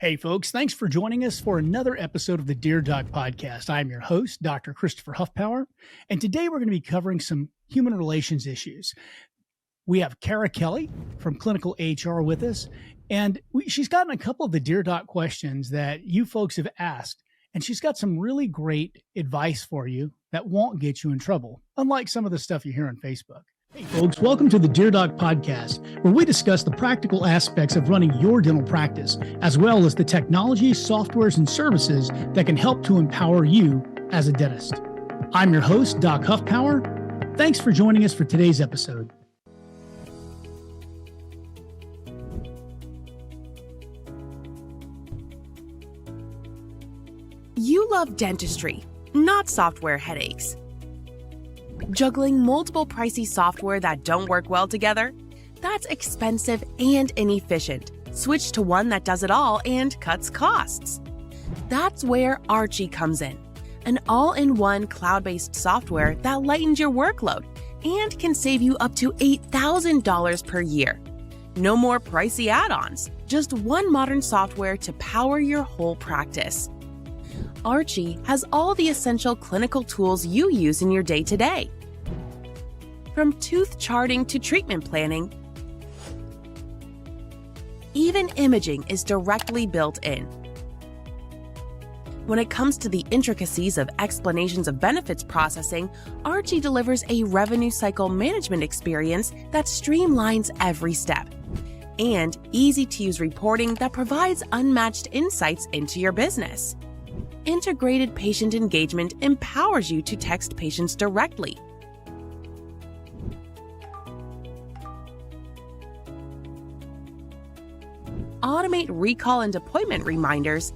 Hey, folks, thanks for joining us for another episode of the Dear Doc podcast. I'm your host, Dr. Christopher Hoffpauir, and today we're going to be covering some human relations issues. We have Kara Kelley from Clinical HR with us, and she's gotten a couple of the Dear Doc questions that you folks have asked, and she's got some really great advice for you that won't get you in trouble, unlike some of the stuff you hear on Facebook. Hey folks, welcome to the Dear Doc podcast, where we discuss the practical aspects of running your dental practice, as well as the technology, softwares, and services that can help to empower you as a dentist. I'm your host, Doc Hoffpauir. Thanks for joining us for today's episode. You love dentistry, not software headaches. Juggling multiple pricey software that don't work well together? That's expensive and inefficient. Switch to one that does it all and cuts costs. That's where Archie comes in, an all-in-one cloud-based software that lightens your workload and can save you up to $8,000 per year. No more pricey add-ons, just one modern software to power your whole practice. Archie has all the essential clinical tools you use in your day-to-day. From tooth charting to treatment planning, even imaging is directly built in. When it comes to the intricacies of explanations of benefits processing, Archie delivers a revenue cycle management experience that streamlines every step, and easy-to-use reporting that provides unmatched insights into your business. Integrated patient engagement empowers you to text patients directly. Automate recall and appointment reminders,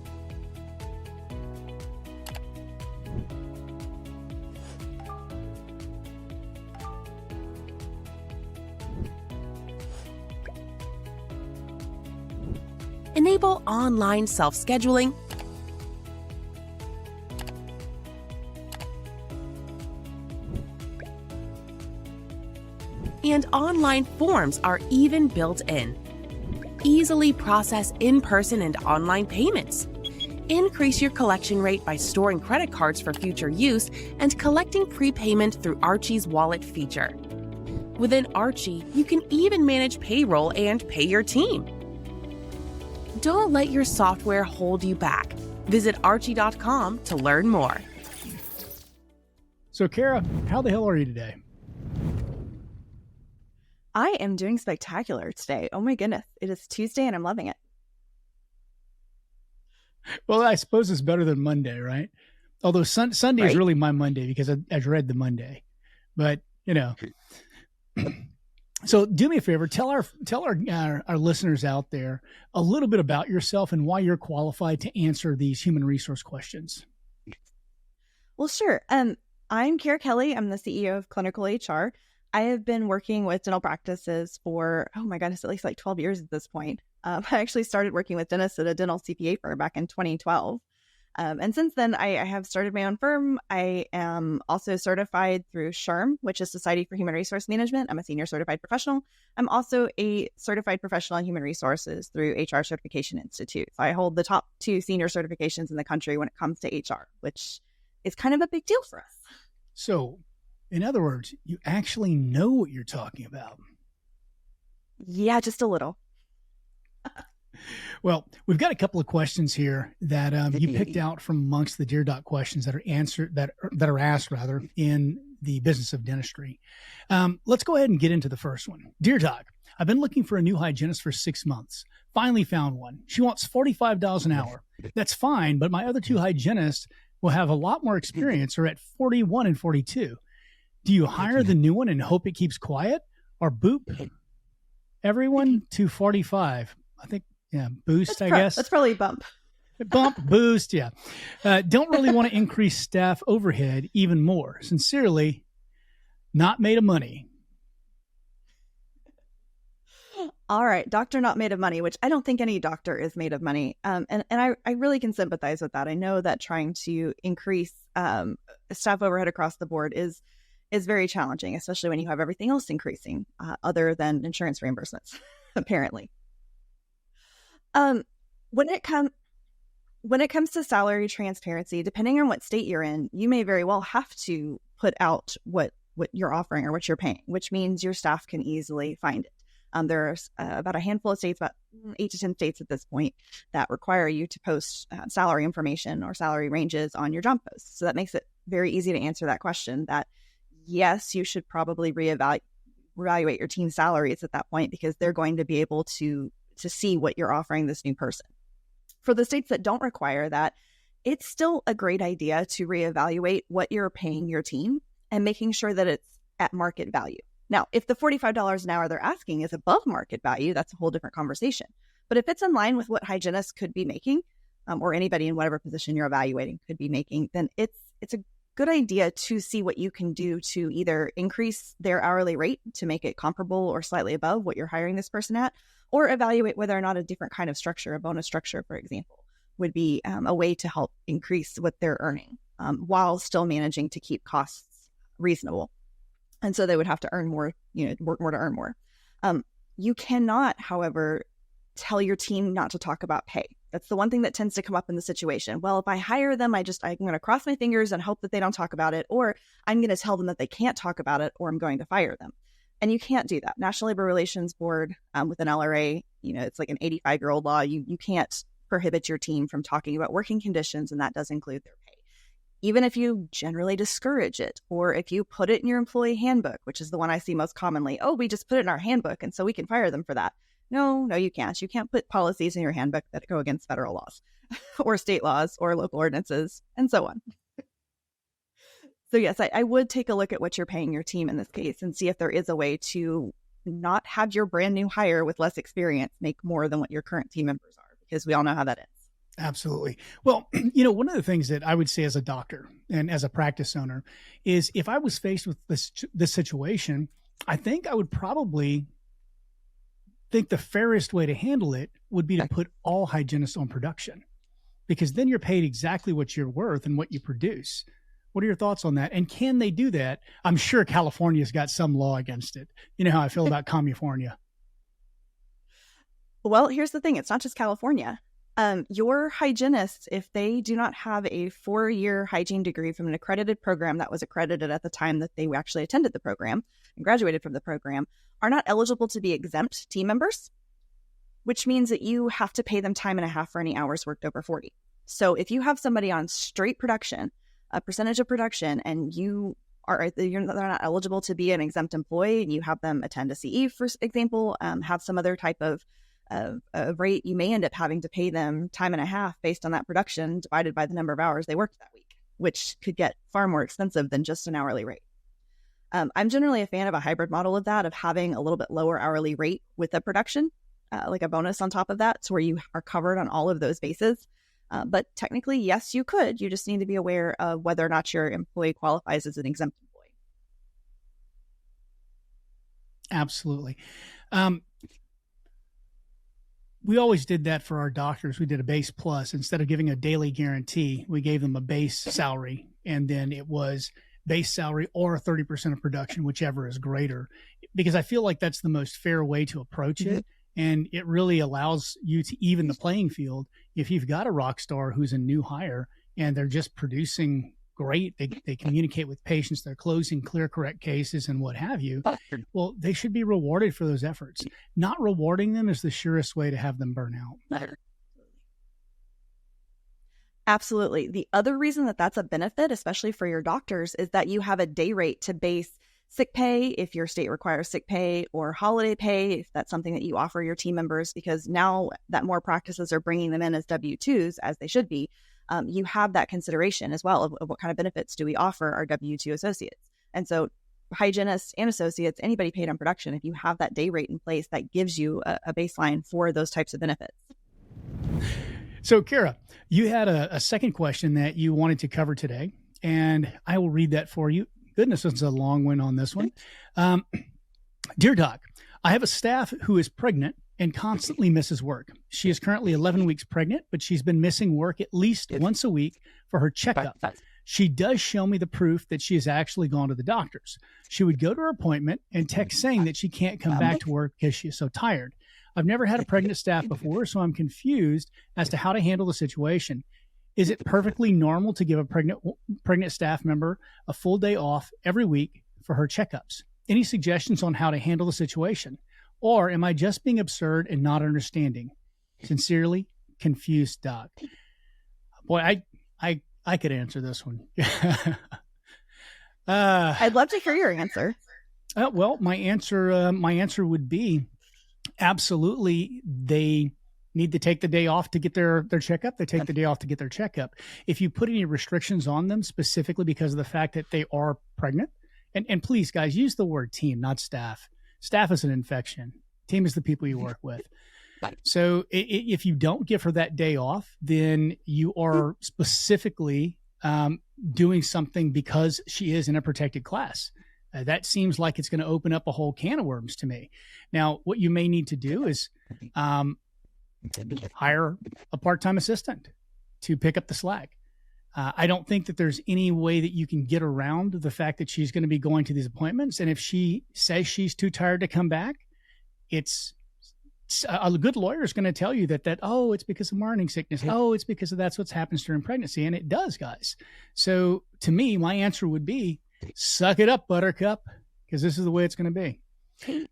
enable online self-scheduling, and online forms are even built in. Easily process in-person and online payments. Increase your collection rate by storing credit cards for future use and collecting prepayment through Archie's wallet feature. Within Archie, you can even manage payroll and pay your team. Don't let your software hold you back. Visit archie.com to learn more. So, Kara, how the hell are you today? I am doing spectacular today. Oh my goodness. It is Tuesday and I'm loving it. Well, I suppose it's better than Monday, right? Although Sunday is really my Monday because I dread the Monday. But, you know. So do me a favor, tell our listeners out there a little bit about yourself and why you're qualified to answer these human resource questions. Well, sure. I'm Kara Kelley. I'm the CEO of Clinical HR. I have been working with dental practices for, oh my goodness, at least like 12 years at this point. I actually started working with dentists at a dental CPA firm back in 2012. And since then, I have started my own firm. I am also certified through SHRM, which is Society for Human Resource Management. I'm a senior certified professional. I'm also a certified professional in human resources through HR Certification Institute. So I hold the top 2 senior certifications in the country when it comes to HR, which is kind of a big deal for us. So, in other words, you actually know what you're talking about. Yeah, just a little. Well, we've got a couple of questions here that you picked out from amongst the Dear Doc questions that are answered that are asked in the business of dentistry. Let's go ahead and get into the first one. Dear Doc, I've been looking for a new hygienist for 6 months. Finally found one. She wants $45 an hour. That's fine, but my other 2 hygienists will have a lot more experience, or at 41 and 42. Do you hire the new one and hope it keeps quiet, or boop everyone to 45? I think, yeah, boost, I guess. That's probably a bump. Bump, boost, yeah. Don't really want to increase staff overhead even more. Sincerely, not made of money. All right. Doctor not made of money, which I don't think any doctor is made of money. And I really can sympathize with that. I know that trying to increase staff overhead across the board is very challenging, especially when you have everything else increasing other than insurance reimbursements, apparently. When it comes to salary transparency, depending on what state you're in, you may very well have to put out what you're offering or what you're paying, which means your staff can easily find it. There's about a handful of states, about 8 to 10 states at this point, that require you to post salary information or salary ranges on your job posts. So that makes it very easy to answer that question that, yes, you should probably reevaluate your team's salaries at that point, because they're going to be able to see what you're offering this new person. For the states that don't require that, it's still a great idea to reevaluate what you're paying your team and making sure that it's at market value. Now, if the $45 an hour they're asking is above market value, that's a whole different conversation. But if it's in line with what hygienists could be making, or anybody in whatever position you're evaluating could be making, then it's a good idea to see what you can do to either increase their hourly rate to make it comparable or slightly above what you're hiring this person at, or evaluate whether or not a different kind of structure, a bonus structure, for example, would be a way to help increase what they're earning while still managing to keep costs reasonable. And so they would have to earn more, work more to earn more. You cannot, however, tell your team not to talk about pay. That's the one thing that tends to come up in the situation. Well, if I hire them, I'm going to cross my fingers and hope that they don't talk about it, or I'm going to tell them that they can't talk about it, or I'm going to fire them. And you can't do that. National Labor Relations Board with an LRA, it's like an 85-year-old law. You can't prohibit your team from talking about working conditions, and that does include their pay. Even if you generally discourage it, or if you put it in your employee handbook, which is the one I see most commonly. Oh, we just put it in our handbook, and so we can fire them for that. No, you can't. You can't put policies in your handbook that go against federal laws or state laws or local ordinances and so on. So yes, I would take a look at what you're paying your team in this case and see if there is a way to not have your brand new hire with less experience make more than what your current team members are, because we all know how that ends. Absolutely. Well, one of the things that I would say as a doctor and as a practice owner is if I was faced with this situation, I think I would probably think the fairest way to handle it would be to put all hygienists on production, because then you're paid exactly what you're worth and what you produce. What are your thoughts on that? And can they do that? I'm sure California's got some law against it. You know how I feel about California. Well, here's the thing. It's not just California. Your hygienists, if they do not have a 4-year hygiene degree from an accredited program that was accredited at the time that they actually attended the program and graduated from the program, are not eligible to be exempt team members, which means that you have to pay them time and a half for any hours worked over 40. So if you have somebody on straight production, a percentage of production, and they're not eligible to be an exempt employee, and you have them attend a CE, for example, have some other type of rate, you may end up having to pay them time and a half based on that production divided by the number of hours they worked that week, which could get far more expensive than just an hourly rate. I'm generally a fan of a hybrid model of that, of having a little bit lower hourly rate with a production, like a bonus on top of that, so where you are covered on all of those bases. But technically, yes, you could. You just need to be aware of whether or not your employee qualifies as an exempt employee. Absolutely. We always did that for our doctors. We did a base plus. Instead of giving a daily guarantee, we gave them a base salary, and then it was base salary or 30% of production, whichever is greater, because I feel like that's the most fair way to approach it. And it really allows you to even the playing field. If you've got a rock star who's a new hire and they're just producing great, they communicate with patients, they're closing clear, correct cases and what have you, well, they should be rewarded for those efforts. Not rewarding them is the surest way to have them burn out. Absolutely. The other reason that that's a benefit, especially for your doctors, is that you have a day rate to base sick pay, if your state requires sick pay, or holiday pay, if that's something that you offer your team members, because now that more practices are bringing them in as W-2s, as they should be, you have that consideration as well of what kind of benefits do we offer our W-2 associates. And so hygienists and associates, anybody paid on production, if you have that day rate in place, that gives you a baseline for those types of benefits. So, Kara, you had a second question that you wanted to cover today, and I will read that for you. Goodness, it's a long one on this one. Dear Doc, I have a staff who is pregnant and constantly misses work. She is currently 11 weeks pregnant, but she's been missing work at least once a week for her checkup. She does show me the proof that she has actually gone to the doctors. She would go to her appointment and text saying that she can't come back to work because she is so tired. I've never had a pregnant staff before, so I'm confused as to how to handle the situation. Is it perfectly normal to give a pregnant staff member a full day off every week for her checkups? Any suggestions on how to handle the situation? Or am I just being absurd and not understanding? Sincerely, confused doc. Boy, I could answer this one. I'd love to hear your answer. Well, my answer would be absolutely. They need to take the day off to get their checkup. They take the day off to get their checkup. If you put any restrictions on them specifically because of the fact that they are pregnant, and please, guys, use the word team, not staff. Staff is an infection. Team is the people you work with. So if you don't give her that day off, then you are specifically doing something because she is in a protected class. That seems like it's going to open up a whole can of worms to me. Now, what you may need to do is hire a part-time assistant to pick up the slack. I don't think that there's any way that you can get around the fact that she's going to be going to these appointments. And if she says she's too tired to come back, it's a good lawyer is going to tell you that, oh, it's because of morning sickness. Oh, it's because of that's what happens during pregnancy. And it does, guys. So to me, my answer would be suck it up, buttercup, because this is the way it's going to be.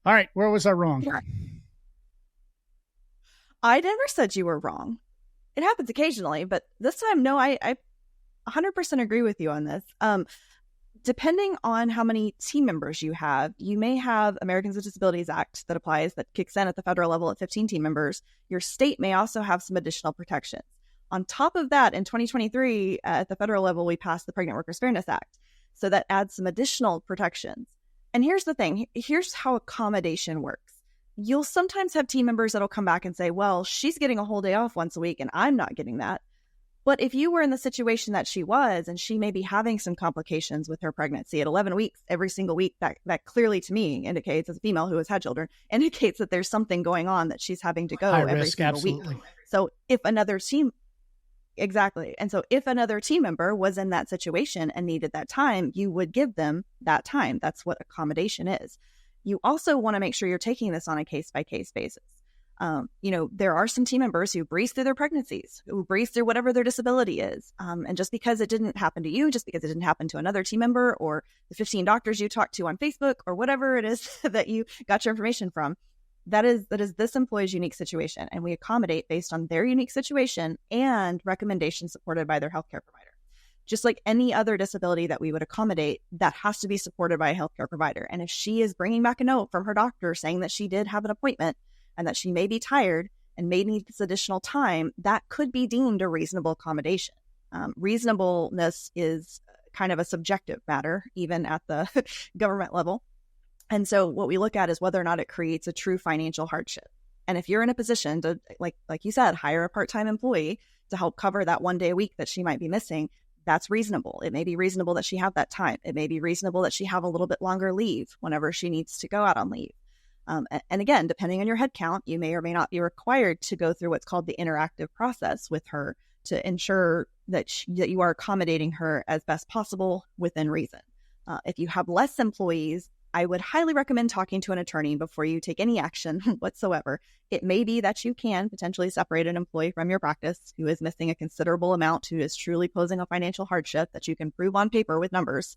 All right. Where was I wrong? I never said you were wrong. It happens occasionally, but this time, no, I 100% agree with you on this. Depending on how many team members you have, you may have Americans with Disabilities Act that applies, that kicks in at the federal level at 15 team members. Your state may also have some additional protections. On top of that, in 2023, at the federal level, we passed the Pregnant Workers Fairness Act. So that adds some additional protections. And here's the thing. Here's how accommodation works. You'll sometimes have team members that'll come back and say, well, she's getting a whole day off once a week and I'm not getting that. But if you were in the situation that she was, and she may be having some complications with her pregnancy at 11 weeks, every single week, that clearly to me indicates, as a female who has had children, indicates that there's something going on that she's having to go every single week. So if another team, exactly. And so if another team member was in that situation and needed that time, you would give them that time. That's what accommodation is. You also want to make sure you're taking this on a case-by-case basis. There are some team members who breeze through their pregnancies, who breeze through whatever their disability is. And just because it didn't happen to you, just because it didn't happen to another team member or the 15 doctors you talked to on Facebook or whatever it is that you got your information from, that is this employee's unique situation. And we accommodate based on their unique situation and recommendations supported by their healthcare provider. Just like any other disability that we would accommodate, that has to be supported by a healthcare provider. And if she is bringing back a note from her doctor saying that she did have an appointment and that she may be tired and may need this additional time, that could be deemed a reasonable accommodation. Reasonableness is kind of a subjective matter, even at the government level. And so what we look at is whether or not it creates a true financial hardship. And if you're in a position to, like you said, hire a part-time employee to help cover that one day a week that she might be missing, that's reasonable. It may be reasonable that she have that time. It may be reasonable that she have a little bit longer leave whenever she needs to go out on leave. And again, depending on your head count, you may or may not be required to go through what's called the interactive process with her to ensure that that you are accommodating her as best possible within reason. If you have less employees, I would highly recommend talking to an attorney before you take any action whatsoever. It may be that you can potentially separate an employee from your practice who is missing a considerable amount, who is truly posing a financial hardship that you can prove on paper with numbers.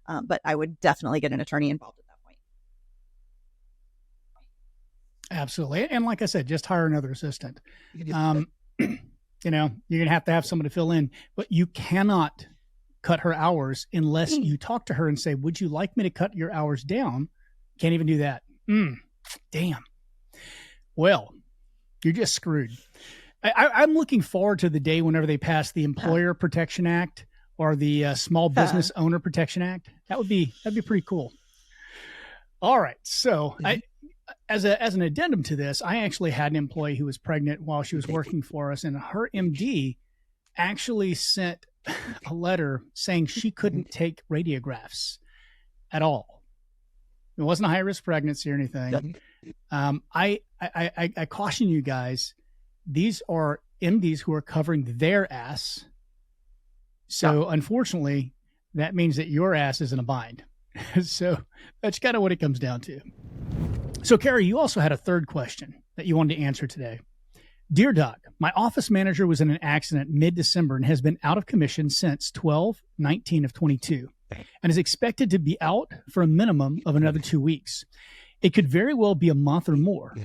But I would definitely get an attorney involved at that point. Absolutely. And like I said, just hire another assistant. You're going to have somebody fill in, but you cannot cut her hours unless you talk to her and say, would you like me to cut your hours down? Can't even do that. Damn. Well, you're just screwed. I'm looking forward to the day whenever they pass the Employer Protection Act or the Small Business Owner Protection Act. That'd be pretty cool. All right. So as an addendum to this, I actually had an employee who was pregnant while she was working for us, and her MD actually sent a letter saying she couldn't take radiographs at all. It wasn't a high-risk pregnancy or anything. I caution you guys, these are MDs who are covering their ass. So unfortunately, that means that your ass is in a bind. So that's kind of what it comes down to. So, Kara, you also had a third question that you wanted to answer today. Dear Doc, my office manager was in an accident mid-December and has been out of commission since 12/19 of 22 and is expected to be out for a minimum of another 2 weeks. It could very well be a month or more.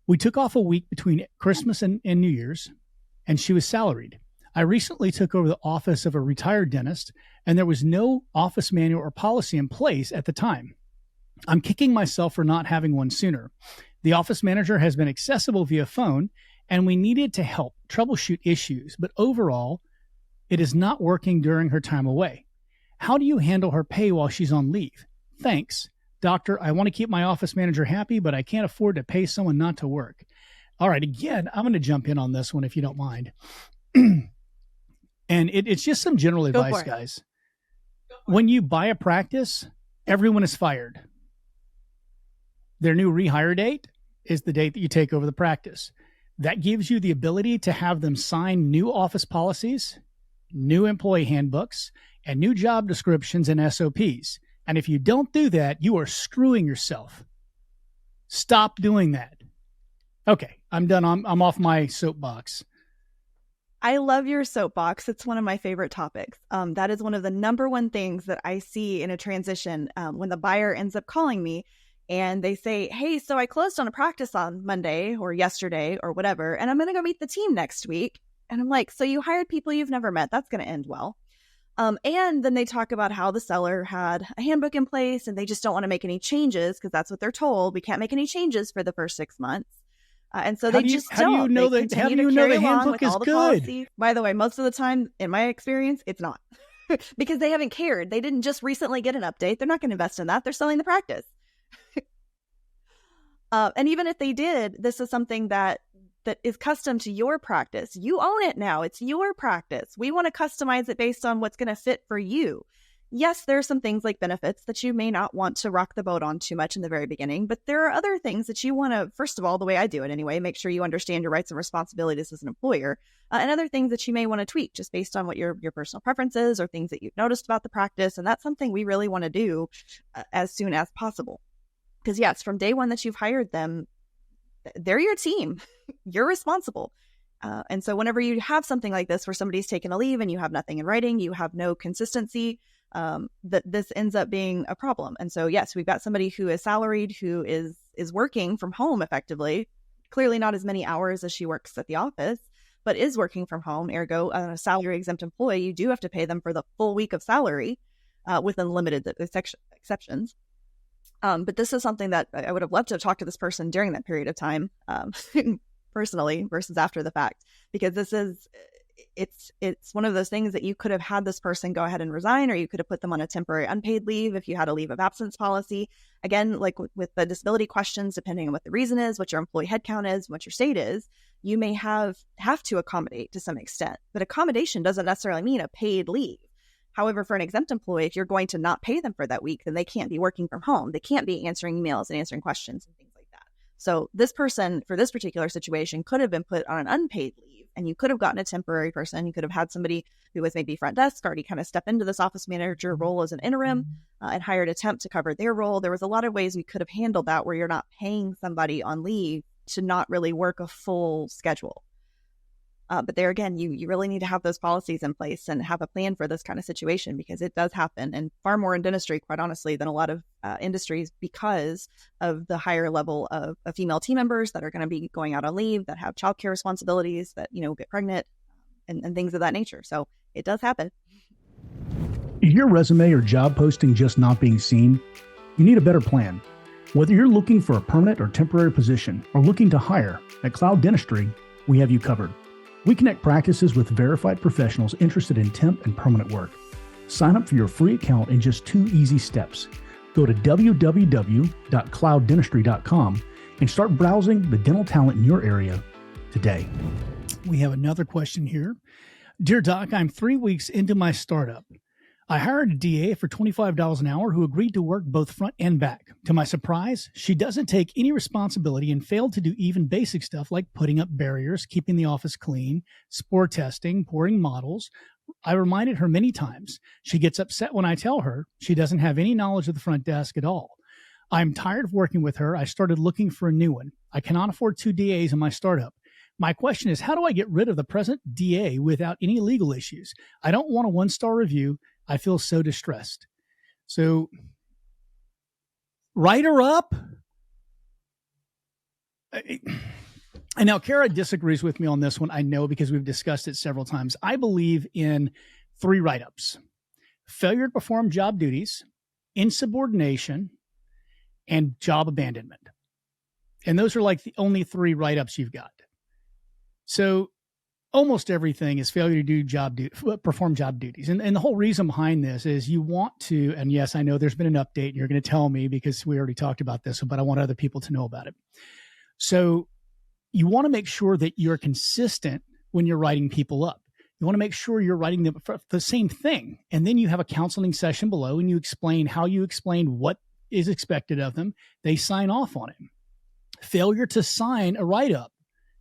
We took off a week between Christmas and New Year's, and she was salaried. I recently took over the office of a retired dentist, and there was no office manual or policy in place at the time. I'm kicking myself for not having one sooner. The office manager has been accessible via phone, and we needed to help troubleshoot issues, but overall, it is not working during her time away. How do you handle her pay while she's on leave? Thanks. Doctor, I want to keep my office manager happy, but I can't afford to pay someone not to work. All right, again, I'm going to jump in on this one if you don't mind. And it's just some general advice, guys. When you buy a practice, everyone is fired. Their new rehire date is the date that you take over the practice. That gives you the ability to have them sign new office policies, new employee handbooks, and new job descriptions and SOPs. And if you don't do that, you are screwing yourself. Stop doing that. Okay, I'm done. I'm off my soapbox. I love your soapbox. It's one of my favorite topics. That is one of the number one things that I see in a transition when the buyer ends up calling me and they say, hey, so I closed on a practice on Monday or yesterday or whatever, and I'm going to go meet the team next week. And I'm like, so you hired people you've never met. That's going to end well. And then they talk about how the seller had a handbook in place and they just don't want to make any changes because that's what they're told. We can't make any changes for the first 6 months. And so they just don't. How do you know the handbook is good? By the way, most of the time, in my experience, it's not. Because they haven't cared. They didn't just recently get an update. They're not going to invest in that. They're selling the practice. And even if they did, this is something that is custom to your practice. You own it now. It's your practice. We want to customize it based on what's going to fit for you. Yes, there are some things like benefits that you may not want to rock the boat on too much in the very beginning, but there are other things that you want to, first of all, the way I do it anyway, make sure you understand your rights and responsibilities as an employer, and other things that you may want to tweak just based on what your personal preferences or things that you've noticed about the practice. And that's something we really want to do as soon as possible. Because yes, from day one that you've hired them, they're your team. You're responsible. And so whenever you have something like this where somebody's taken a leave and you have nothing in writing, you have no consistency, that this ends up being a problem. And so, yes, we've got somebody who is salaried, who is working from home effectively, clearly not as many hours as she works at the office, but is working from home. Ergo, a salary exempt employee, you do have to pay them for the full week of salary with unlimited exceptions. But this is something that I would have loved to have talked to this person during that period of time, personally, versus after the fact, because this is, it's one of those things that you could have had this person go ahead and resign, or you could have put them on a temporary unpaid leave if you had a leave of absence policy. Again, like with the disability questions, depending on what the reason is, what your employee headcount is, what your state is, you may have to accommodate to some extent. But accommodation doesn't necessarily mean a paid leave. However, for an exempt employee, if you're going to not pay them for that week, then they can't be working from home. They can't be answering emails and answering questions and things like that. So this person, for this particular situation, could have been put on an unpaid leave, and you could have gotten a temporary person. You could have had somebody who was maybe front desk, already kind of step into this office manager role as an interim and hired a temp to cover their role. There was a lot of ways we could have handled that where you're not paying somebody on leave to not really work a full schedule. But there again, you really need to have those policies in place and have a plan for this kind of situation, because it does happen, and far more in dentistry, quite honestly, than a lot of industries, because of the higher level of female team members that are going to be going out on leave, that have childcare responsibilities, that, get pregnant and things of that nature. So it does happen. Is your resume or job posting just not being seen? You need a better plan. Whether you're looking for a permanent or temporary position or looking to hire, at Cloud Dentistry, we have you covered. We connect practices with verified professionals interested in temp and permanent work. Sign up for your free account in just 2 easy steps. Go to www.clouddentistry.com and start browsing the dental talent in your area today. We have another question here. Dear Doc, I'm 3 weeks into my startup. I hired a DA for $25 an hour who agreed to work both front and back. To my surprise, she doesn't take any responsibility and failed to do even basic stuff like putting up barriers, keeping the office clean, spore testing, pouring models. I reminded her many times. She gets upset when I tell her she doesn't have any knowledge of the front desk at all. I'm tired of working with her. I started looking for a new one. I cannot afford 2 DAs in my startup. My question is, how do I get rid of the present DA without any legal issues? I don't want a 1-star review. I feel so distressed. So write her up. And now Kara disagrees with me on this one. I know, because we've discussed it several times. I believe in 3 write-ups: failure to perform job duties, insubordination, and job abandonment. And those are like the only 3 write-ups you've got. So almost everything is failure to do perform job duties. And the whole reason behind this is you want to, and yes, I know there's been an update and you're going to tell me because we already talked about this, but I want other people to know about it. So you want to make sure that you're consistent when you're writing people up. You want to make sure you're writing them for the same thing. And then you have a counseling session below and you explain how you explained what is expected of them. They sign off on it. Failure to sign a write-up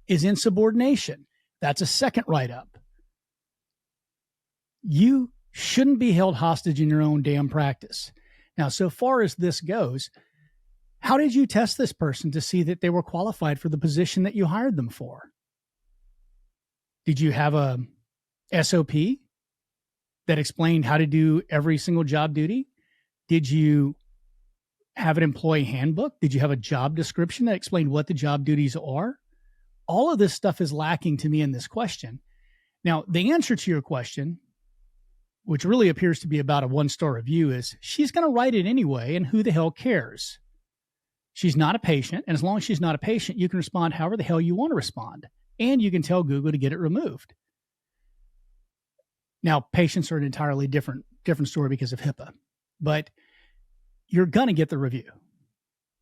is insubordination. That's a second write-up. You shouldn't be held hostage in your own damn practice. Now, so far as this goes, how did you test this person to see that they were qualified for the position that you hired them for? Did you have a SOP that explained how to do every single job duty? Did you have an employee handbook? Did you have a job description that explained what the job duties are? All of this stuff is lacking to me in this question. Now, the answer to your question, which really appears to be about a 1-star review, is she's going to write it anyway, and who the hell cares? She's not a patient, and as long as she's not a patient, you can respond however the hell you want to respond, and you can tell Google to get it removed. Now, patients are an entirely different story because of HIPAA, but you're going to get the review.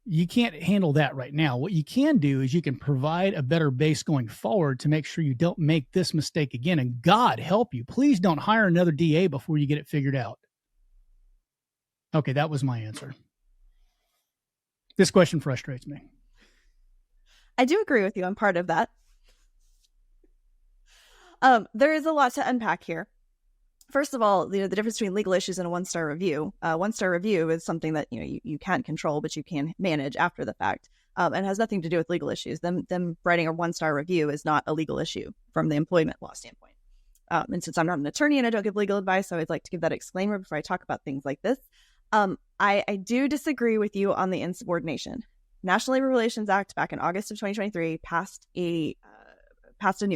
You can't handle that right now. What you can do is you can provide a better base going forward to make sure you don't make this mistake again. And God help you, please don't hire another DA before you get it figured out. Okay, that was my answer. This question frustrates me. I do agree with you. I'm part of that. There is a lot to unpack here. First of all, the difference between legal issues and a 1-star review. 1-star review is something that you can't control, but you can manage after the fact, and has nothing to do with legal issues. Them writing a 1-star review is not a legal issue from the employment law standpoint. And since I'm not an attorney and I don't give legal advice, so I'd like to give that disclaimer before I talk about things like this. I do disagree with you on the insubordination. National Labor Relations Act back in August of 2023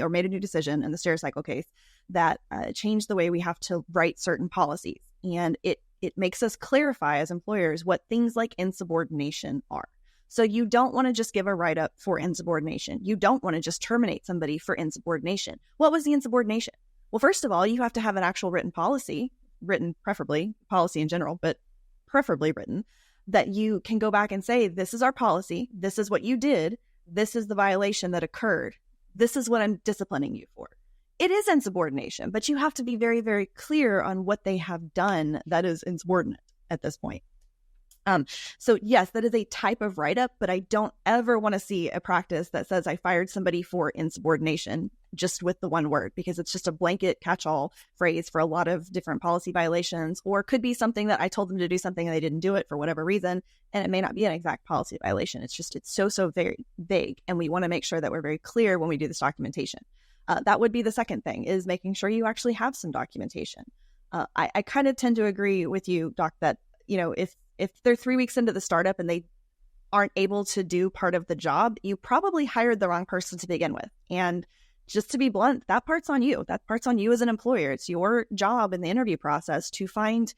made a new decision in the Stericycle case that changed the way we have to write certain policies. And it makes us clarify as employers what things like insubordination are. So you don't want to just give a write-up for insubordination. You don't want to just terminate somebody for insubordination. What was the insubordination? Well, first of all, you have to have an actual written policy, preferably, policy in general, but preferably written, that you can go back and say, this is our policy, this is what you did, this is the violation that occurred, this is what I'm disciplining you for. It is insubordination, but you have to be very, very clear on what they have done that is insubordinate at this point. So yes, that is a type of write-up, but I don't ever want to see a practice that says I fired somebody for insubordination just with the one word, because it's just a blanket catch-all phrase for a lot of different policy violations, or could be something that I told them to do something and they didn't do it for whatever reason, and it may not be an exact policy violation. It's so very vague, and we want to make sure that we're very clear when we do this documentation. That would be the second thing, is making sure you actually have some documentation. I kind of tend to agree with you, Doc, that if they're 3 weeks into the startup and they aren't able to do part of the job, you probably hired the wrong person to begin with. And just to be blunt, that part's on you. That part's on you as an employer. It's your job in the interview process to find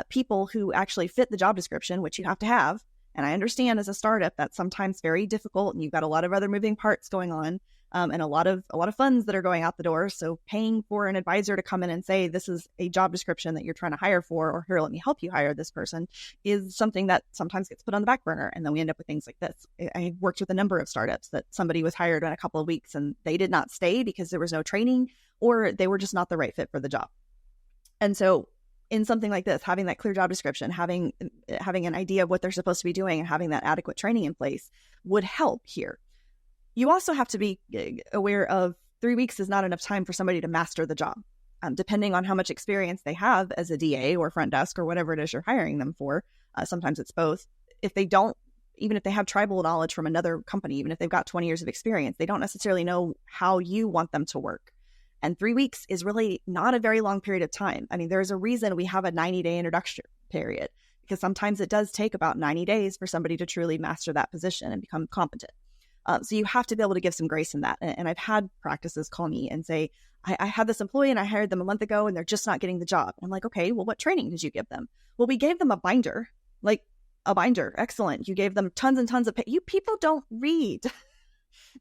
people who actually fit the job description, which you have to have. And I understand as a startup that's sometimes very difficult, and you've got a lot of other moving parts going on. And a lot of funds that are going out the door. So paying for an advisor to come in and say, this is a job description that you're trying to hire for, or here, let me help you hire this person, is something that sometimes gets put on the back burner. And then we end up with things like this. I worked with a number of startups that somebody was hired in a couple of weeks and they did not stay because there was no training, or they were just not the right fit for the job. And so in something like this, having that clear job description, having an idea of what they're supposed to be doing, and having that adequate training in place would help here. You also have to be aware of 3 weeks is not enough time for somebody to master the job. Depending on how much experience they have as a DA or front desk or whatever it is you're hiring them for, sometimes it's both. if they don't, even if they have tribal knowledge from another company, even if they've got 20 years of experience, they don't necessarily know how you want them to work. And 3 weeks is really not a very long period of time. I mean, there's a reason we have a 90-day introduction period, because sometimes it does take about 90 days for somebody to truly master that position and become competent. So you have to be able to give some grace in that. And I've had practices call me and say, I had this employee and I hired them a month ago and they're just not getting the job. I'm like, okay, well, what training did you give them? Well, we gave them a binder, like a binder. Excellent. You gave them tons and tons of, you people don't read.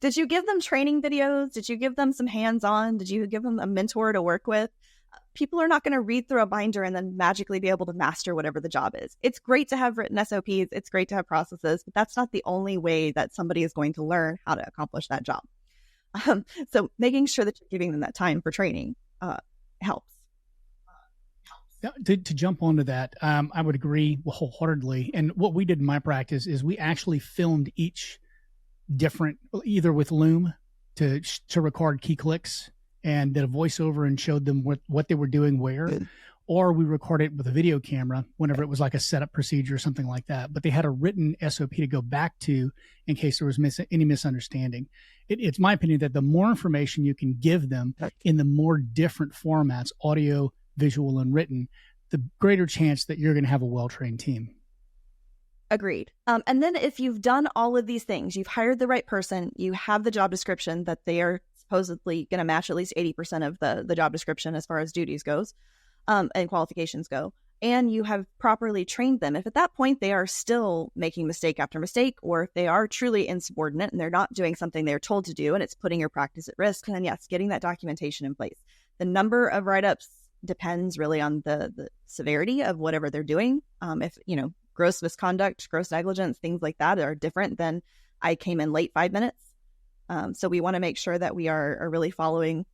Did you give them training videos? Did you give them some hands-on? Did you give them a mentor to work with? People are not going to read through a binder and then magically be able to master whatever the job is. It's great to have written SOPs. It's great to have processes, but that's not the only way that somebody is going to learn how to accomplish that job. So making sure that you're giving them that time for training helps. To jump onto that, I would agree wholeheartedly. And what we did in my practice is we actually filmed each different, either with Loom to record key clicks and did a voiceover and showed them what they were doing where, or we recorded it with a video camera whenever it was like a setup procedure or something like that. But they had a written SOP to go back to in case there was any misunderstanding. It's my opinion that the more information you can give them in the more different formats, audio, visual, and written, the greater chance that you're going to have a well-trained team. Agreed. And then if you've done all of these things, you've hired the right person, you have the job description that they are supposedly going to match at least 80% of the job description as far as duties goes, and qualifications go, and you have properly trained them. If at that point they are still making mistake after mistake, or if they are truly insubordinate and they're not doing something they're told to do and it's putting your practice at risk, then yes, getting that documentation in place. The number of write-ups depends really on the severity of whatever they're doing. If, gross misconduct, gross negligence, things like that are different than I came in late 5 minutes. So we want to make sure that we are really following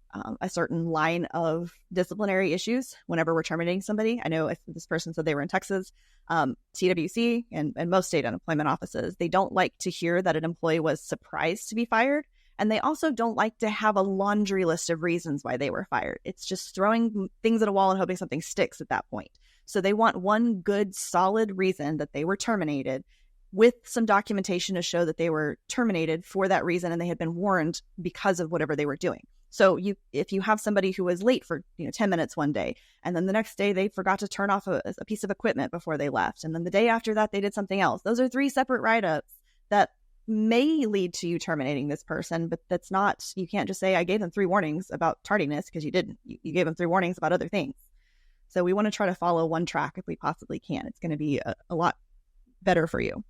a certain line of disciplinary issues whenever we're terminating somebody. I know if this person said they were in Texas, TWC and most state unemployment offices, they don't like to hear that an employee was surprised to be fired. And they also don't like to have a laundry list of reasons why they were fired. It's just throwing things at a wall and hoping something sticks at that point. So they want one good, solid reason that they were terminated with some documentation to show that they were terminated for that reason and they had been warned because of whatever they were doing. So if you have somebody who was late for 10 minutes one day, and then the next day they forgot to turn off a piece of equipment before they left, and then the day after that they did something else. Those are 3 separate write-ups that may lead to you terminating this person, but that's not, you can't just say, I gave them 3 warnings about tardiness, because you didn't. You gave them 3 warnings about other things. So we want to try to follow one track if we possibly can. It's going to be a lot better for you.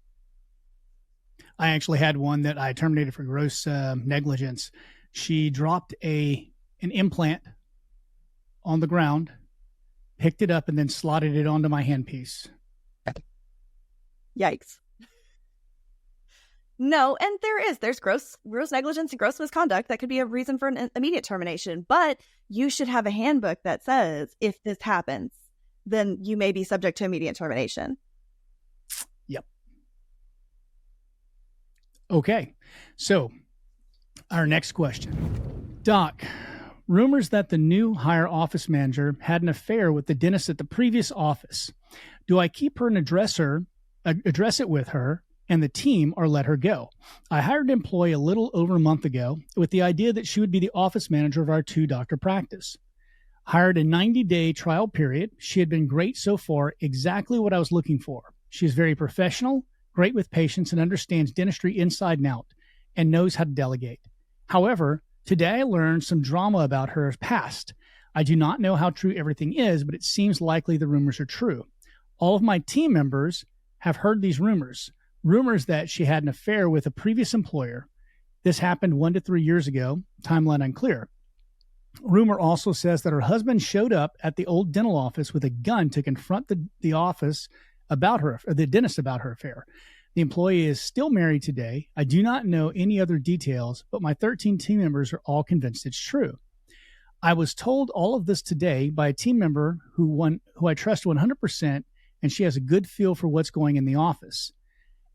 I actually had one that I terminated for gross negligence. She dropped an implant on the ground, picked it up, and then slotted it onto my handpiece. Yikes. No, and there's gross negligence and gross misconduct that could be a reason for an immediate termination. But you should have a handbook that says if this happens, then you may be subject to immediate termination. Yep. Okay, so our next question. Doc, rumors that the new hire office manager had an affair with the dentist at the previous office. Do I keep her and address it with her and the team, or let her go? I hired an employee a little over a month ago with the idea that she would be the office manager of our 2-doctor practice. Hired a 90-day trial period. She had been great so far, exactly what I was looking for. She is very professional, great with patients, and understands dentistry inside and out, and knows how to delegate. However, today I learned some drama about her past. I do not know how true everything is, but it seems likely the rumors are true. All of my team members have heard these rumors that she had an affair with a previous employer. This happened 1 to 3 years ago, timeline unclear. Rumor also says that her husband showed up at the old dental office with a gun to confront the office about her, or the dentist about her affair. The employee is still married today. I do not know any other details, but my 13 team members are all convinced it's true. I was told all of this today by a team member who I trust 100%, and she has a good feel for what's going in the office.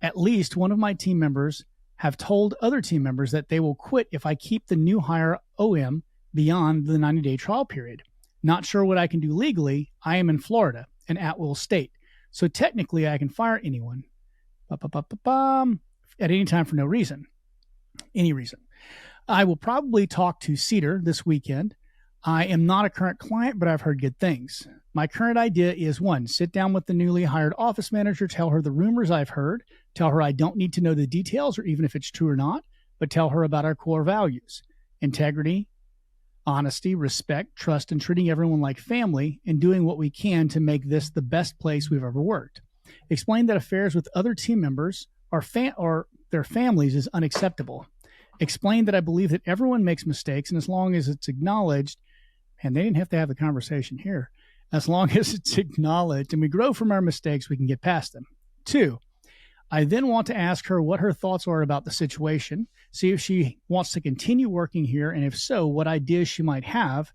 At least one of my team members have told other team members that they will quit if I keep the new hire OM beyond the 90-day trial period. Not sure what I can do legally. I am in Florida, an at-will state, so technically I can fire anyone. At any time for no reason. Any reason. I will probably talk to Cedar this weekend. I am not a current client, but I've heard good things. My current idea is 1, sit down with the newly hired office manager, tell her the rumors I've heard, tell her I don't need to know the details or even if it's true or not, but tell her about our core values: integrity, honesty, respect, trust, and treating everyone like family, and doing what we can to make this the best place we've ever worked. Explain that affairs with other team members or their families is unacceptable. Explain that I believe that everyone makes mistakes, and as long as it's acknowledged, and they didn't have to have the conversation here, as long as it's acknowledged and we grow from our mistakes, we can get past them. 2, I then want to ask her what her thoughts are about the situation, see if she wants to continue working here, and if so, what ideas she might have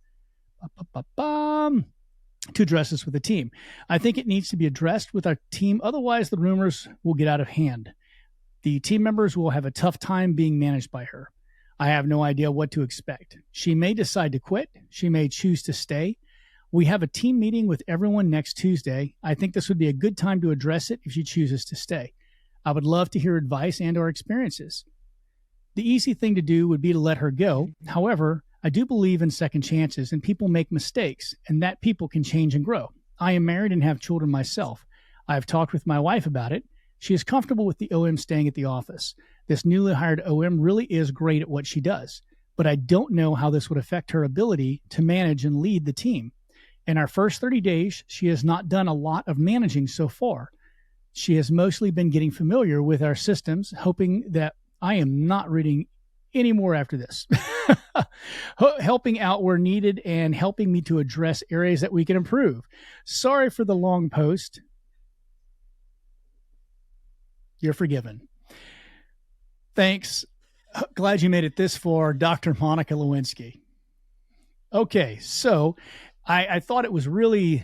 to address this with the team. I think it needs to be addressed with our team, otherwise the rumors will get out of hand. The team members will have a tough time being managed by her. I have no idea what to expect. She may decide to quit. She may choose to stay. We have a team meeting with everyone next Tuesday. I think this would be a good time to address it if she chooses to stay. I would love to hear advice and or experiences. The easy thing to do would be to let her go. However, I do believe in second chances, and people make mistakes, and that people can change and grow. I am married and have children myself. I have talked with my wife about it. She is comfortable with the OM staying at the office. This newly hired OM really is great at what she does, but I don't know how this would affect her ability to manage and lead the team. In our first 30 days, she has not done a lot of managing so far. She has mostly been getting familiar with our systems, hoping that I am not reading any more after this. Helping out where needed and helping me to address areas that we can improve. Sorry for the long post. You're forgiven. Thanks. Glad you made it this far, Dr. Monica Lewinsky. Okay, so I thought it was really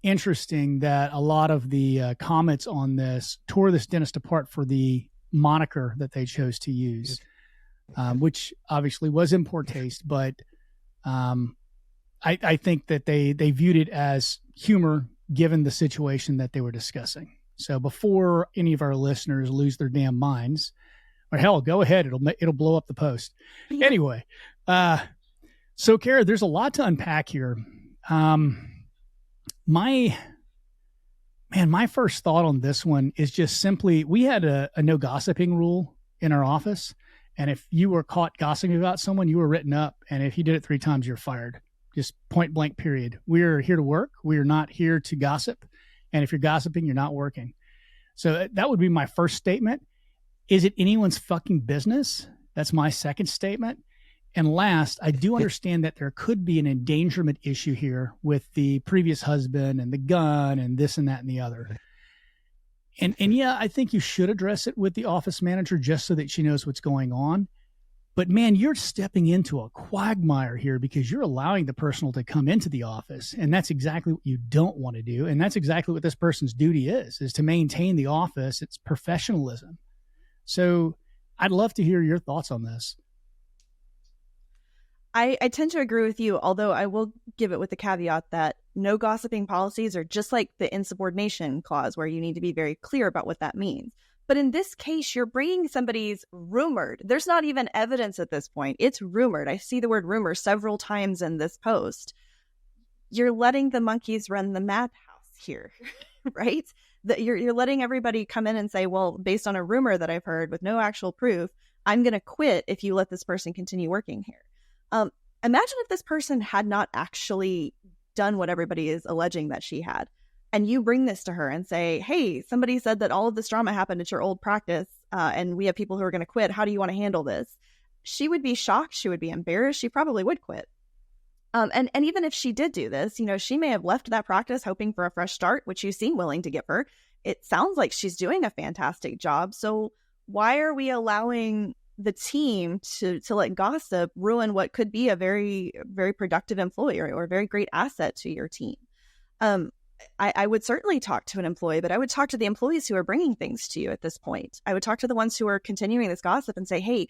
interesting that a lot of the comments on this tore this dentist apart for the moniker that they chose to use, which obviously was in poor taste, but I think that they viewed it as humor given the situation that they were discussing. So before any of our listeners lose their damn minds, or hell, go ahead, it'll blow up the post. Yeah. Anyway, so Kara, there's a lot to unpack here. My first thought on this one is just simply, we had a no gossiping rule in our office. And if you were caught gossiping about someone, you were written up. And if you did it 3 times, you're fired. Just point blank, period. We're here to work. We are not here to gossip. And if you're gossiping, you're not working. So that would be my first statement. Is it anyone's fucking business? That's my second statement. And last, I do understand that there could be an endangerment issue here with the previous husband and the gun and this and that and the other. And yeah, I think you should address it with the office manager just so that she knows what's going on. But man, you're stepping into a quagmire here because you're allowing the person to come into the office. And that's exactly what you don't want to do. And that's exactly what this person's duty is to maintain the office. It's professionalism. So I'd love to hear your thoughts on this. I tend to agree with you, although I will give it with the caveat that no gossiping policies are just like the insubordination clause, where you need to be very clear about what that means. But in this case, you're bringing somebody's rumored. There's not even evidence at this point. It's rumored. I see the word rumor several times in this post. You're letting the monkeys run the madhouse here, right? You're letting everybody come in and say, well, based on a rumor that I've heard with no actual proof, I'm going to quit if you let this person continue working here. Imagine if this person had not actually done what everybody is alleging that she had. And you bring this to her and say, hey, somebody said that all of this drama happened at your old practice, and we have people who are going to quit. How do you want to handle this? She would be shocked. She would be embarrassed. She probably would quit. And even if she did do this, she may have left that practice hoping for a fresh start, which you seem willing to give her. It sounds like she's doing a fantastic job. So why are we allowing the team to let gossip ruin what could be a very, very productive employee or a very great asset to your team? I would certainly talk to an employee, but I would talk to the employees who are bringing things to you at this point. I would talk to the ones who are continuing this gossip and say, hey,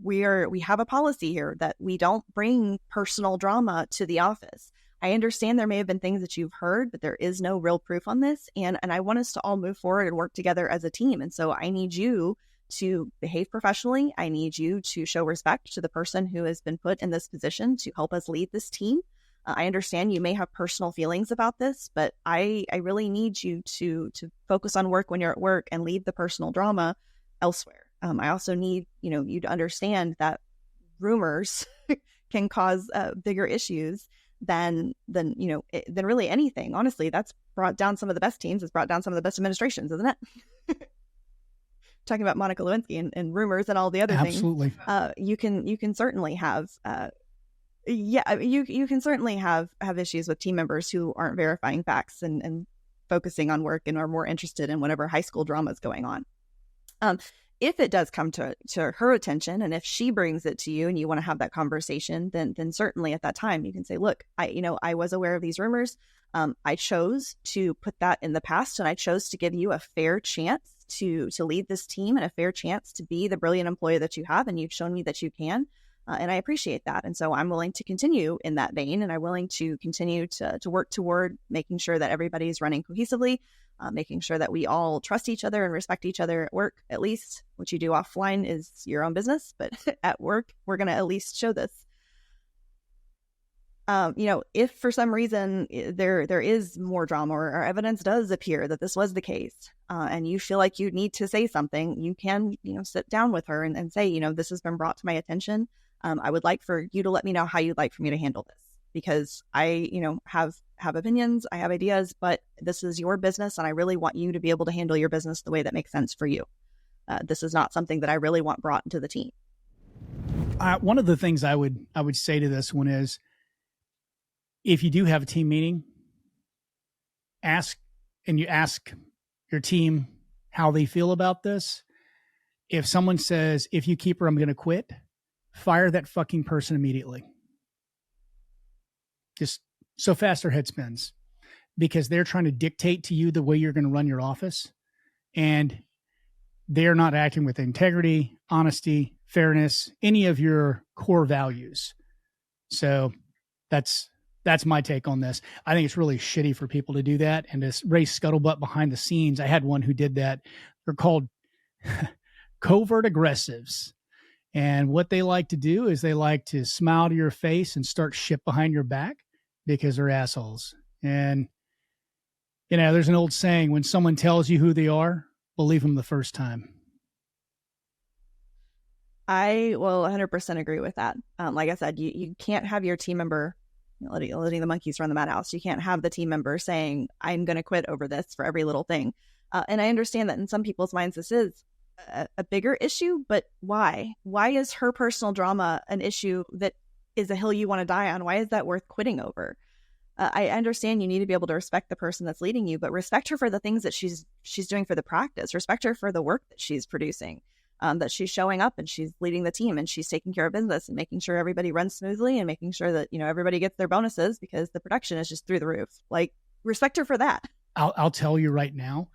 we have a policy here that we don't bring personal drama to the office. I understand there may have been things that you've heard, but there is no real proof on this. And I want us to all move forward and work together as a team. And so I need you to behave professionally. I need you to show respect to the person who has been put in this position to help us lead this team. I understand you may have personal feelings about this, but I really need you to focus on work when you're at work and leave the personal drama elsewhere. I also need, you to understand that rumors can cause bigger issues than really anything. Honestly, that's brought down some of the best teams. It's brought down some of the best administrations, isn't it? Talking about Monica Lewinsky and rumors and all the other Absolutely. things. You can certainly have you can certainly have issues with team members who aren't verifying facts and focusing on work and are more interested in whatever high school drama is going on. If it does come to her attention, and if she brings it to you and you want to have that conversation, then certainly at that time you can say, look, I was aware of these rumors. I chose to put that in the past, and I chose to give you a fair chance to lead this team and a fair chance to be the brilliant employee that you have, and you've shown me that you can. And I appreciate that. And so I'm willing to continue in that vein, and I'm willing to continue to work toward making sure that everybody's running cohesively, making sure that we all trust each other and respect each other at work. At least what you do offline is your own business, but at work, we're going to at least show this. If for some reason there is more drama or evidence does appear that this was the case, and you feel like you need to say something, you can, sit down with her and say, this has been brought to my attention. I would like for you to let me know how you'd like for me to handle this, because I, have opinions, I have ideas, but this is your business, and I really want you to be able to handle your business the way that makes sense for you. This is not something that I really want brought into the team. One of the things I would say to this one is, if you do have a team meeting, ask your team how they feel about this. If someone says, if you keep her, I'm going to quit, fire that fucking person immediately. Just so fast their head spins, because they're trying to dictate to you the way you're going to run your office, and they're not acting with integrity, honesty, fairness, any of your core values. So that's my take on this. I think it's really shitty for people to do that and to raise scuttlebutt behind the scenes. I had one who did that. They're called covert aggressives. And what they like to do is they like to smile to your face and start shit behind your back because they're assholes. And, there's an old saying, when someone tells you who they are, believe them the first time. I will 100% agree with that. Like I said, you can't have your team member letting the monkeys run the madhouse. You can't have the team member saying, I'm going to quit over this for every little thing. And I understand that in some people's minds, this is a bigger issue, but why? Why is her personal drama an issue that is a hill you want to die on? Why is that worth quitting over? I understand you need to be able to respect the person that's leading you, but respect her for the things that she's doing for the practice. Respect her for the work that she's producing, that she's showing up and she's leading the team and she's taking care of business and making sure everybody runs smoothly and making sure that, everybody gets their bonuses because the production is just through the roof. Like, respect her for that. I'll tell you right now,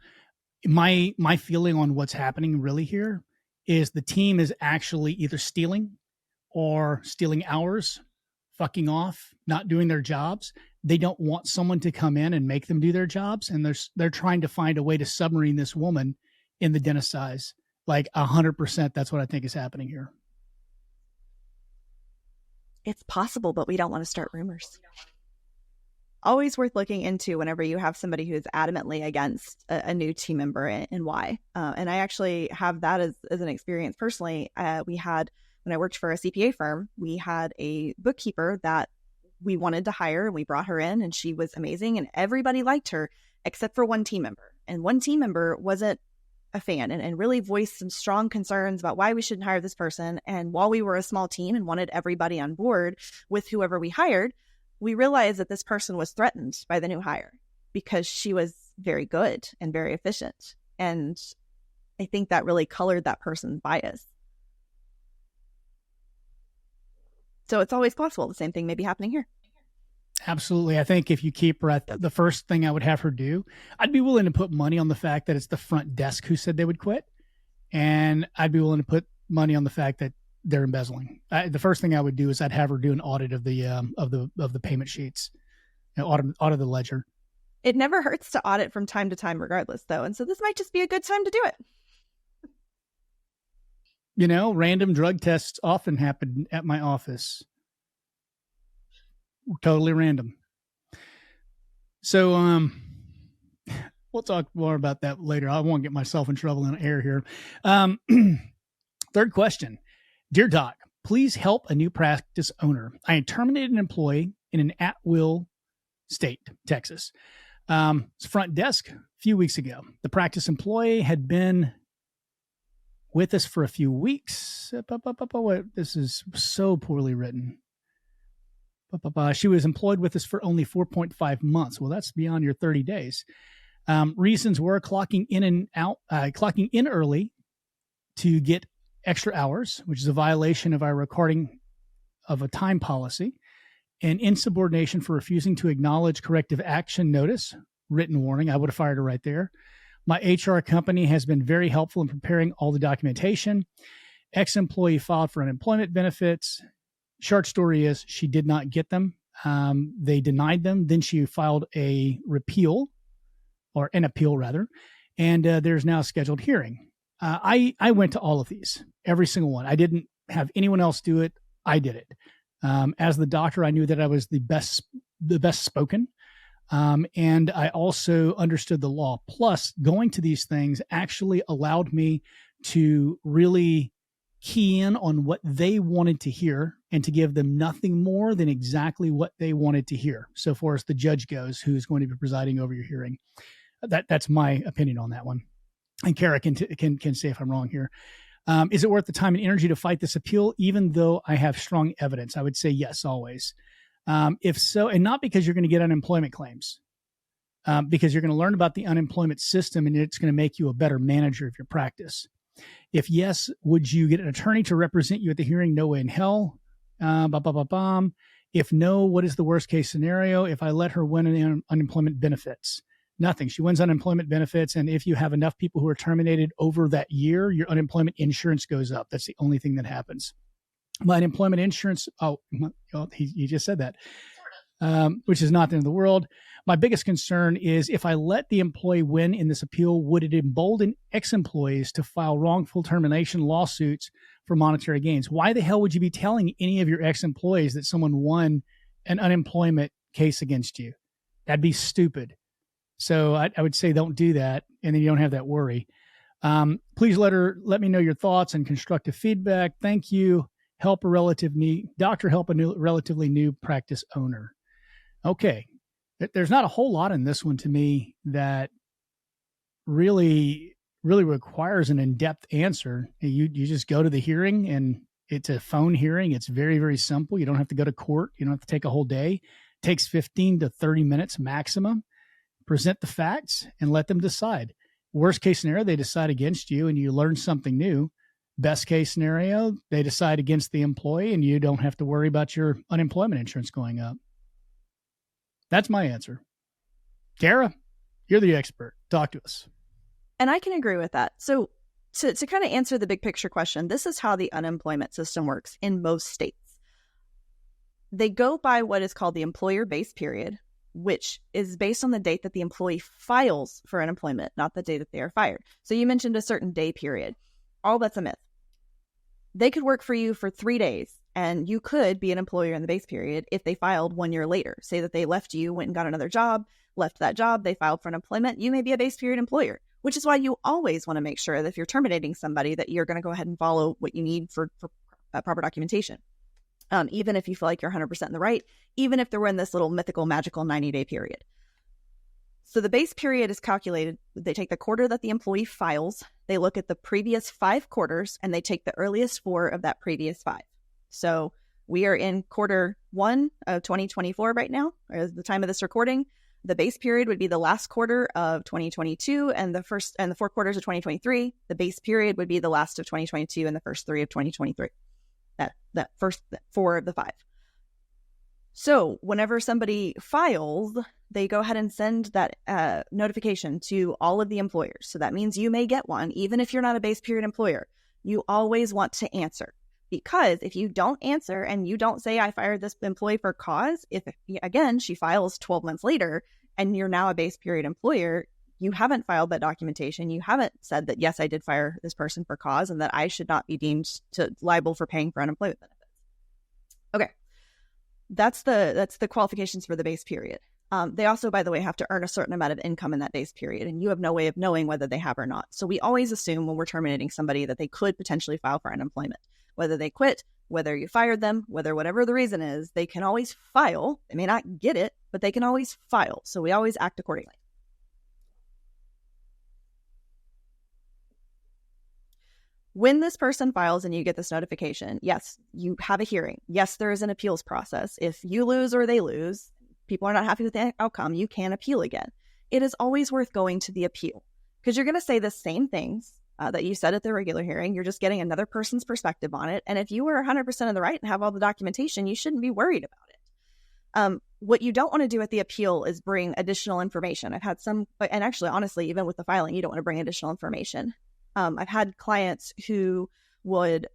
my feeling on what's happening really here is the team is actually either stealing hours, fucking off, not doing their jobs. They don't want someone to come in and make them do their jobs. And they're trying to find a way to submarine this woman in the dentist size. Like 100%. That's what I think is happening here. It's possible, but we don't want to start rumors. Always worth looking into whenever you have somebody who is adamantly against a new team member and why. And I actually have that as an experience personally. We had, when I worked for a CPA firm, we had a bookkeeper that we wanted to hire, and we brought her in, and she was amazing, and everybody liked her except for one team member. And one team member wasn't a fan and really voiced some strong concerns about why we shouldn't hire this person. And while we were a small team and wanted everybody on board with whoever we hired, we realized that this person was threatened by the new hire because she was very good and very efficient. And I think that really colored that person's bias. So it's always possible the same thing may be happening here. Absolutely. I think if you keep her at the first thing I would have her do, I'd be willing to put money on the fact that it's the front desk who said they would quit. And I'd be willing to put money on the fact that they're embezzling. The first thing I would do is I'd have her do an audit of the payment sheets. audit the ledger. It never hurts to audit from time to time regardless, though. And so this might just be a good time to do it. Random drug tests often happen at my office. Totally random. So, we'll talk more about that later. I won't get myself in trouble in air here. Third question. Dear Doc, please help a new practice owner. I terminated an employee in an at-will state, Texas. It's front desk a few weeks ago. The practice employee had been with us for a few weeks. This is so poorly written. She was employed with us for only 4.5 months. Well, that's beyond your 30 days. Reasons were clocking in early to get extra hours, which is a violation of our recording of a time policy, and insubordination for refusing to acknowledge corrective action notice, written warning. I would have fired her right there. My HR company has been very helpful in preparing all the documentation. Ex-employee filed for unemployment benefits. Short story is she did not get them. They denied them. Then she filed an appeal, and there's now a scheduled hearing. I went to all of these, every single one. I didn't have anyone else do it. I did it. As the doctor, I knew that I was the best spoken. And I also understood the law. Plus, going to these things actually allowed me to really key in on what they wanted to hear and to give them nothing more than exactly what they wanted to hear. So far as the judge goes, who's going to be presiding over your hearing. That's my opinion on that one. And Kara can say if I'm wrong here. Is it worth the time and energy to fight this appeal, even though I have strong evidence? I would say yes, always. If so, and not because you're going to get unemployment claims, because you're going to learn about the unemployment system and it's going to make you a better manager of your practice. If yes, would you get an attorney to represent you at the hearing? No way in hell. If no, what is the worst case scenario? If I let her win unemployment benefits? Nothing. She wins unemployment benefits. And if you have enough people who are terminated over that year, your unemployment insurance goes up. That's the only thing that happens. My unemployment insurance, he just said that, which is not the end of the world. My biggest concern is if I let the employee win in this appeal, would it embolden ex-employees to file wrongful termination lawsuits for monetary gains? Why the hell would you be telling any of your ex-employees that someone won an unemployment case against you? That'd be stupid. So I would say don't do that, and then you don't have that worry. Please let me know your thoughts and constructive feedback. Thank you. Doctor, help a relatively new practice owner. Okay. There's not a whole lot in this one to me that really requires an in-depth answer. You just go to the hearing, and it's a phone hearing. It's very, very simple. You don't have to go to court. You don't have to take a whole day. It takes 15 to 30 minutes maximum. Present the facts and let them decide. Worst case scenario, they decide against you and you learn something new. Best case scenario, they decide against the employee and you don't have to worry about your unemployment insurance going up. That's my answer. Kara, you're the expert. Talk to us. And I can agree with that. So to kind of answer the big picture question, this is how the unemployment system works in most states. They go by what is called the employer base period, which is based on the date that the employee files for unemployment, not the day that they are fired. So you mentioned a certain day period. All that's a myth. They could work for you for 3 days, and you could be an employer in the base period if they filed 1 year later. Say that they left you, went and got another job, left that job, they filed for unemployment. You may be a base period employer, which is why you always want to make sure that if you're terminating somebody that you're going to go ahead and follow what you need for proper documentation. Even if you feel like you're 100% in the right, even if they were in this little mythical, magical 90-day period. So the base period is calculated. They take the quarter that the employee files, they look at the previous 5 quarters, and they take the earliest 4 of that previous 5. So we are in quarter 1 of 2024 right now, or at the time of this recording. The base period would be the last quarter of 2022 and the 4 quarters of 2023. The base period would be the last of 2022 and the first 3 of 2023. That first 4 of the 5. So whenever somebody files, they go ahead and send that notification to all of the employers. So that means you may get one, even if you're not a base period employer. You always want to answer. Because if you don't answer and you don't say, I fired this employee for cause, if again, she files 12 months later and you're now a base period employer, you haven't filed that documentation. You haven't said that, yes, I did fire this person for cause and that I should not be deemed liable for paying for unemployment benefits. Okay. That's the qualifications for the base period. They also, by the way, have to earn a certain amount of income in that base period, and you have no way of knowing whether they have or not. So we always assume when we're terminating somebody that they could potentially file for unemployment. Whether they quit, whether you fired them, whatever the reason is, they can always file. They may not get it, but they can always file. So we always act accordingly. When this person files and you get this notification, yes, you have a hearing. Yes, there is an appeals process. If you lose or they lose, people are not happy with the outcome, you can appeal again. It is always worth going to the appeal because you're going to say the same things that you said at the regular hearing. You're just getting another person's perspective on it. And if you were 100% in the right and have all the documentation, you shouldn't be worried about it. What you don't want to do at the appeal is bring additional information. I've had some, and actually, honestly, even with the filing, you don't want to bring additional information. I've had clients who would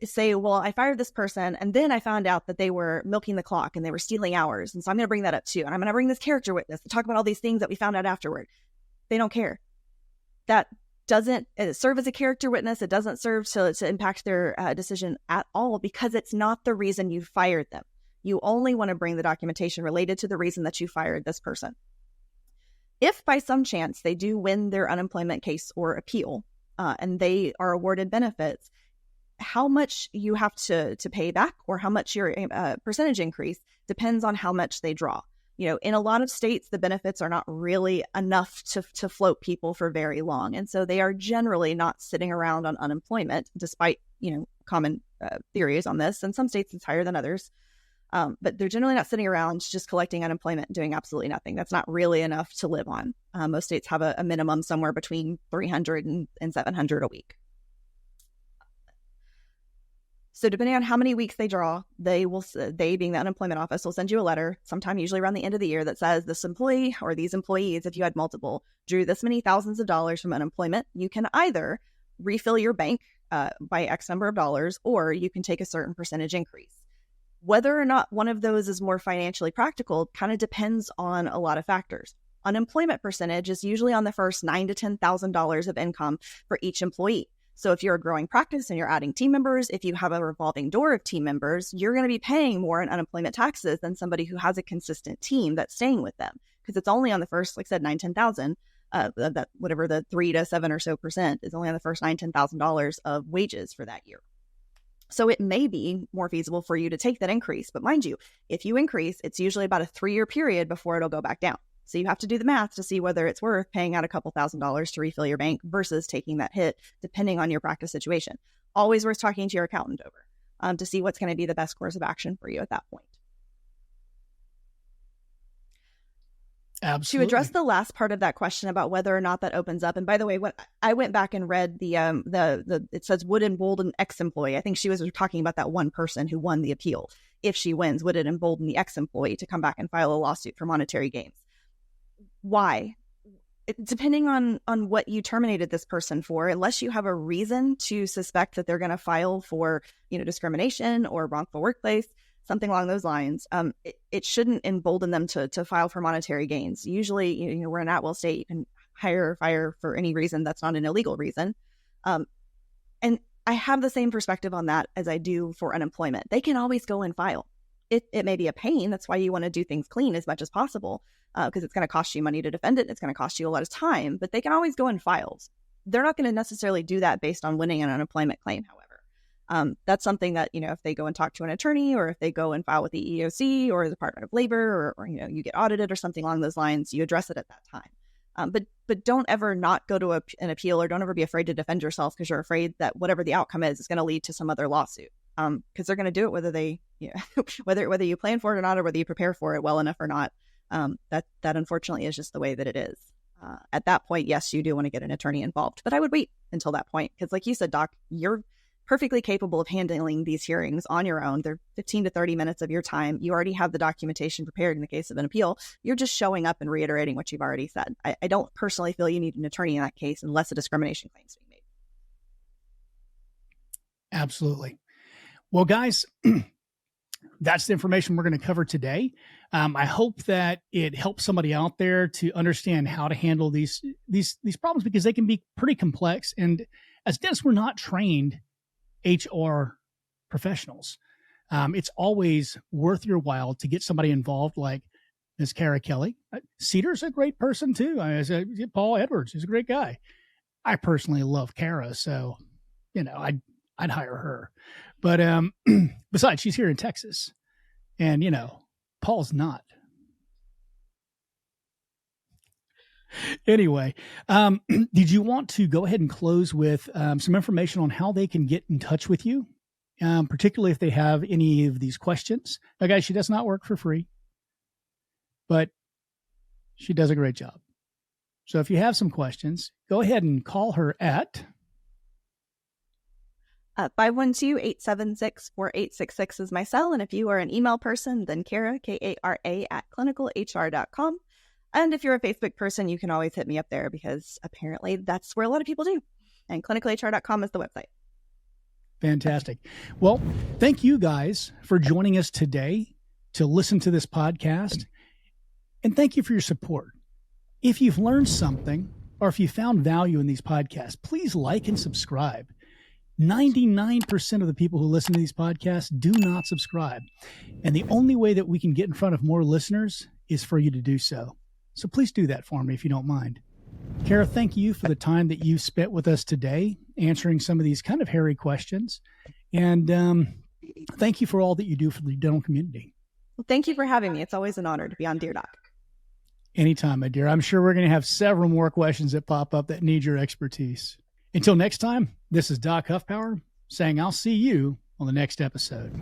say, well, I fired this person and then I found out that they were milking the clock and they were stealing hours. And so I'm going to bring that up too. And I'm going to bring this character witness to talk about all these things that we found out afterward. They don't care. That doesn't serve as a character witness. It doesn't serve to impact their decision at all because it's not the reason you fired them. You only want to bring the documentation related to the reason that you fired this person. If by some chance they do win their unemployment case or appeal, and they are awarded benefits, how much you have to pay back or how much your percentage increase depends on how much they draw. You know, in a lot of states, the benefits are not really enough to float people for very long. And so they are generally not sitting around on unemployment, despite, common theories on this. In some states, it's higher than others. But they're generally not sitting around just collecting unemployment and doing absolutely nothing. That's not really enough to live on. Most states have a minimum somewhere between $300 and $700 a week. So depending on how many weeks they draw, they being the unemployment office, will send you a letter sometime usually around the end of the year that says this employee or these employees, if you had multiple, drew this many thousands of dollars from unemployment. You can either refill your bank by X number of dollars, or you can take a certain percentage increase. Whether or not one of those is more financially practical kind of depends on a lot of factors. Unemployment percentage is usually on the first $9,000 to $10,000 of income for each employee. So if you're a growing practice and you're adding team members, if you have a revolving door of team members, you're going to be paying more in unemployment taxes than somebody who has a consistent team that's staying with them, because it's only on the first, like I said, $9,000, $10,000. That whatever the 3 to 7 or so % is only on the first $9,000, $10,000 of wages for that year. So it may be more feasible for you to take that increase. But mind you, if you increase, it's usually about a 3-year period before it'll go back down. So you have to do the math to see whether it's worth paying out a couple $1,000s to refill your bank versus taking that hit, depending on your practice situation. Always worth talking to your accountant over to see what's going to be the best course of action for you at that point. Absolutely. To address the last part of that question about whether or not that opens up, and by the way, what I went back and read the it says would embolden ex-employee. I think she was talking about that one person who won the appeal. If she wins, would it embolden the ex-employee to come back and file a lawsuit for monetary gains? Why? Depending on what you terminated this person for, unless you have a reason to suspect that they're going to file for, discrimination or wrongful workplace, something along those lines, it shouldn't embolden them to file for monetary gains. Usually, we're an at-will state. You can hire or fire for any reason that's not an illegal reason. And I have the same perspective on that as I do for unemployment. They can always go and file. It may be a pain. That's why you want to do things clean as much as possible, because it's going to cost you money to defend it. It's going to cost you a lot of time, but they can always go and file. They're not going to necessarily do that based on winning an unemployment claim, however. That's something that, if they go and talk to an attorney, or if they go and file with the EEOC or the Department of Labor, or you get audited or something along those lines, you address it at that time. But don't ever not go to an appeal, or don't ever be afraid to defend yourself because you're afraid that whatever the outcome is going to lead to some other lawsuit. Because they're going to do it whether they, whether you plan for it or not, or whether you prepare for it well enough or not. That unfortunately is just the way that it is. At that point, yes, you do want to get an attorney involved, but I would wait until that point, because like you said, Doc, you're perfectly capable of handling these hearings on your own. They're 15 to 30 minutes of your time. You already have the documentation prepared in the case of an appeal. You're just showing up and reiterating what you've already said. I don't personally feel you need an attorney in that case unless a discrimination claim is being made. Absolutely. Well, guys, that's the information we're going to cover today. I hope that it helps somebody out there to understand how to handle these problems, because they can be pretty complex. And as dentists, we're not trained HR professionals. It's always worth your while to get somebody involved like Ms. Kara Kelley. Cedar's a great person too. Paul Edwards is a great guy. I personally love Kara, so I'd hire her. But besides, she's here in Texas, and Paul's not. Anyway, did you want to go ahead and close with some information on how they can get in touch with you, particularly if they have any of these questions? Now, guys, she does not work for free, but she does a great job. So if you have some questions, go ahead and call her at 512-876-4866 is my cell. And if you are an email person, then Kara, Kara, at clinical.hr.com. And if you're a Facebook person, you can always hit me up there, because apparently that's where a lot of people do. And clinical.hr.com is the website. Fantastic. Well, thank you guys for joining us today to listen to this podcast. And thank you for your support. If you've learned something, or if you found value in these podcasts, please like and subscribe. 99% of the people who listen to these podcasts do not subscribe. And the only way that we can get in front of more listeners is for you to do so. So please do that for me if you don't mind. Kara, thank you for the time that you spent with us today, answering some of these kind of hairy questions. And thank you for all that you do for the dental community. Well, thank you for having me. It's always an honor to be on Dear Doc. Anytime, my dear. I'm sure we're going to have several more questions that pop up that need your expertise. Until next time, this is Doc Hoffpauir saying I'll see you on the next episode.